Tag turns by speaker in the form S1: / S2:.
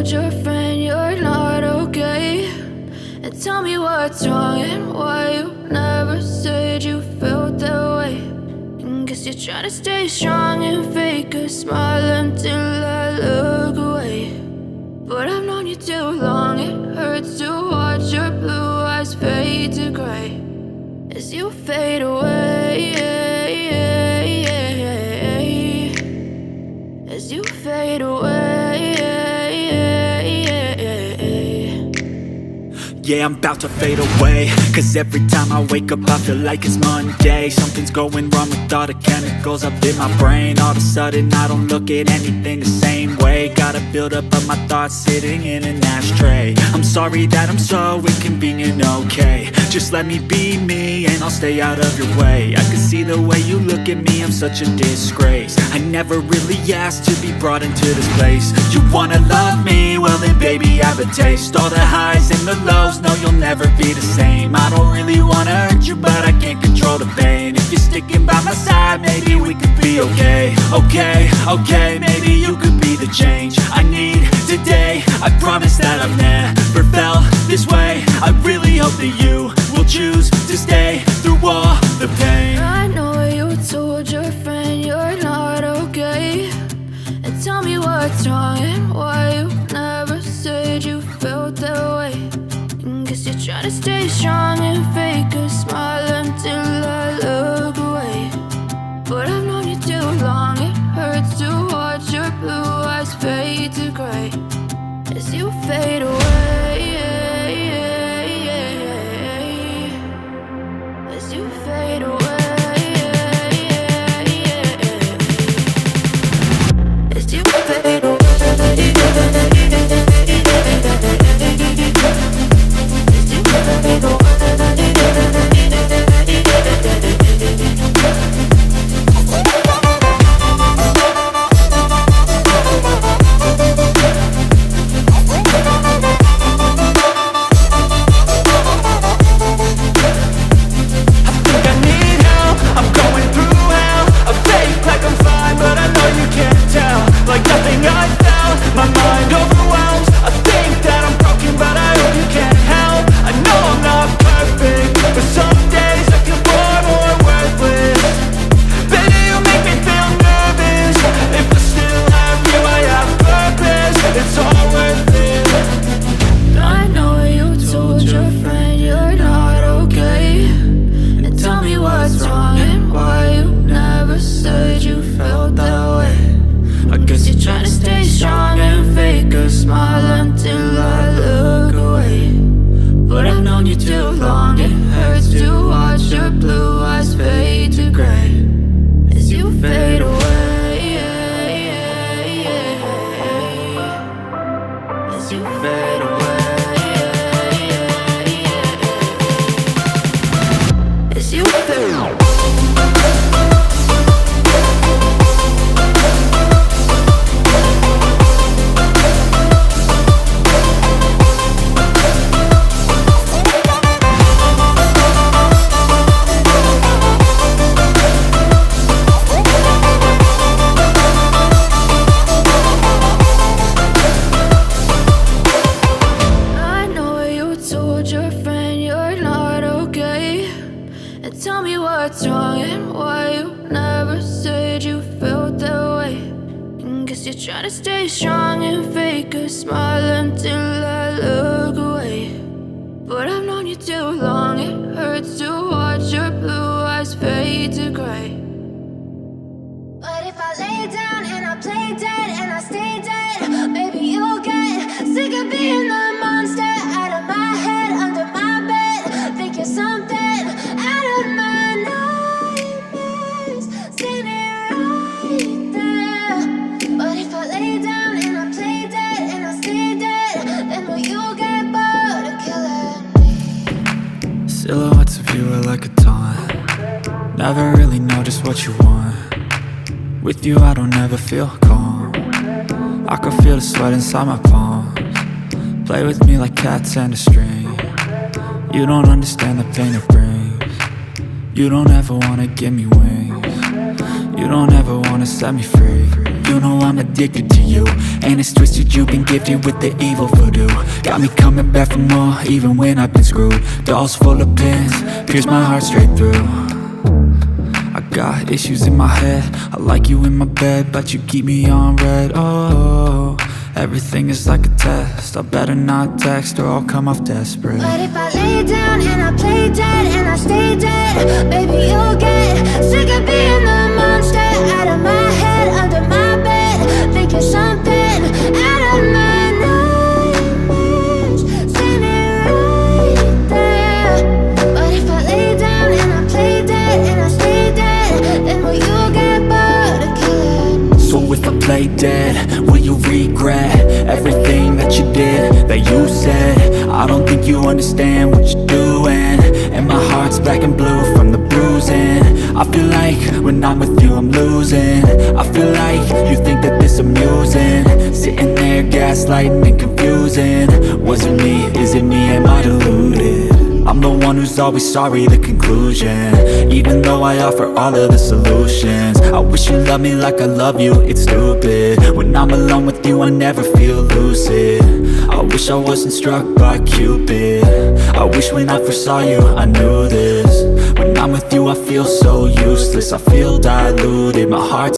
S1: told your friend you're not okay? And tell me what's wrong and why you never said you felt that way. And guess you're trying to stay strong and fake a smile until I look away. But I've known you too long, it hurts to watch your blue eyes fade to gray as you fade away, as you fade away.
S2: Yeah, I'm about to fade away, cause every time I wake up I feel like it's Monday. Something's going wrong with all the chemicals up in my brain. All of a sudden I don't look at anything the same way. Got a buildup of my thoughts sitting in an ashtray. I'm sorry that I'm so inconvenient, okay? Just let me be me and I'll stay out of your way. I can see the way you look at me, I'm such a disgrace. I never really asked to be brought into this place. You wanna love me? Well then baby have a taste. All the highs and the lows, no, you'll never be the same. I don't really wanna hurt you, but I can't control the pain. If you're sticking by my side, maybe we could be okay. Okay, maybe you could be the change I need today. I promise that I've never felt this way. I really hope that you will choose to stay through all the pain.
S1: I know you told your friend you're not okay. And tell me what's wrong and why you never said you felt that way. Guess you're trying to stay strong and fake a smile until I look away. But I've known you too long, it hurts to watch your blue eyes fade to gray as you fade away, as you fade away, as you fade away.
S2: Silhouettes of you are like a taunt. Never really know just what you want. With you I don't ever feel calm. I can feel the sweat inside my palms. Play with me like cats and a string. You don't understand the pain it brings. You don't ever wanna give me wings. You don't ever wanna set me free. You know I'm addicted to you, and it's twisted, you've been gifted with the evil voodoo. Got me coming back for more, even when I've been screwed. Dolls full of pins, pierce my heart straight through. I got issues in my head, I like you in my bed, but you keep me on red. Oh, everything is like a test, I better not text or I'll come off desperate.
S1: But if I lay down and I play dead and I stay dead, baby, you'll get sick of being the monster out of my head, under my bed, thinking something out of my nightmares, standing right there. But if I lay down and I play dead and I stay dead, then will you get bored of killing?
S2: So if I play dead, will you regret everything that you did, that you said? I don't think you understand what you're doing, and my heart's black and blue from the bruising. I feel like when I'm with you I'm losing. I feel like you think that this amusing, sitting there gaslighting and confusing. Was it me? Is it me? Am I deluded? I'm the one who's always sorry, the conclusion, even though I offer all of the solutions. I wish you loved me like I love you, it's stupid. When I'm alone with you I never feel lucid. I wish I wasn't struck by Cupid. I wish when I first saw you I knew this. When I'm with you I feel so useless, I feel diluted, my heart's